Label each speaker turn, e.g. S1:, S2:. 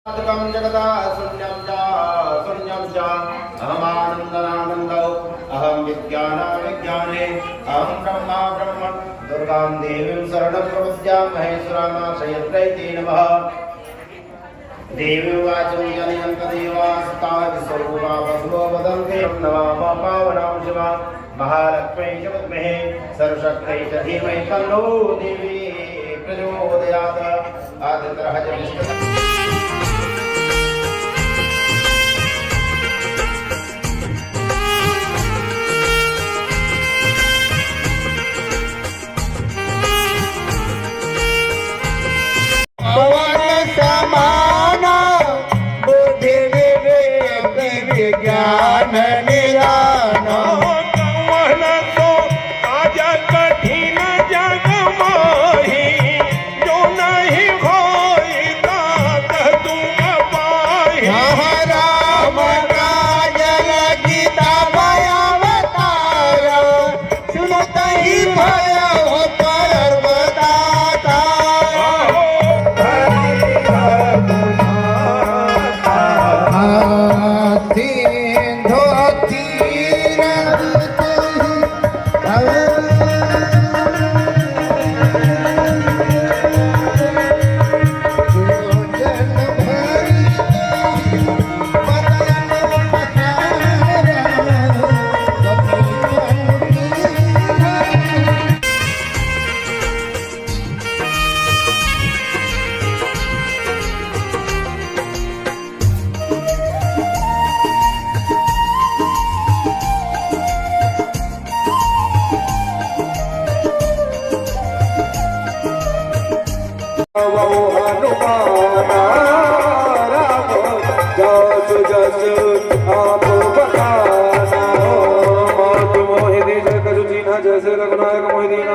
S1: जगदा शून्यं च अहमानन्दनानन्दौ अहं विज्ञानाविज्ञाने अहं ब्रह्मा ब्रह्मन् दुर्गां देवीं शरणं प्रपद्यां महेश्वरामाश्रयत्रै नमः। देवी वाचं जनयन्तदेवास्ताविस्वरूपा वसुलो वदन्ते नमामः पावनां शिवा महालक्ष्मै च विद्महे सर्वशक्त्यै च धीमहि तन्नो देवी प्रचोदयात्। आदित्यः
S2: ज्ञान निरान कवन तो आज कठिन जग मोही जो नहीं होई तात तुम पाही। राम काजल गीता भयावतार सुनत ही भय हो पर्वताता। जैसे रघुनायक मोहिदीना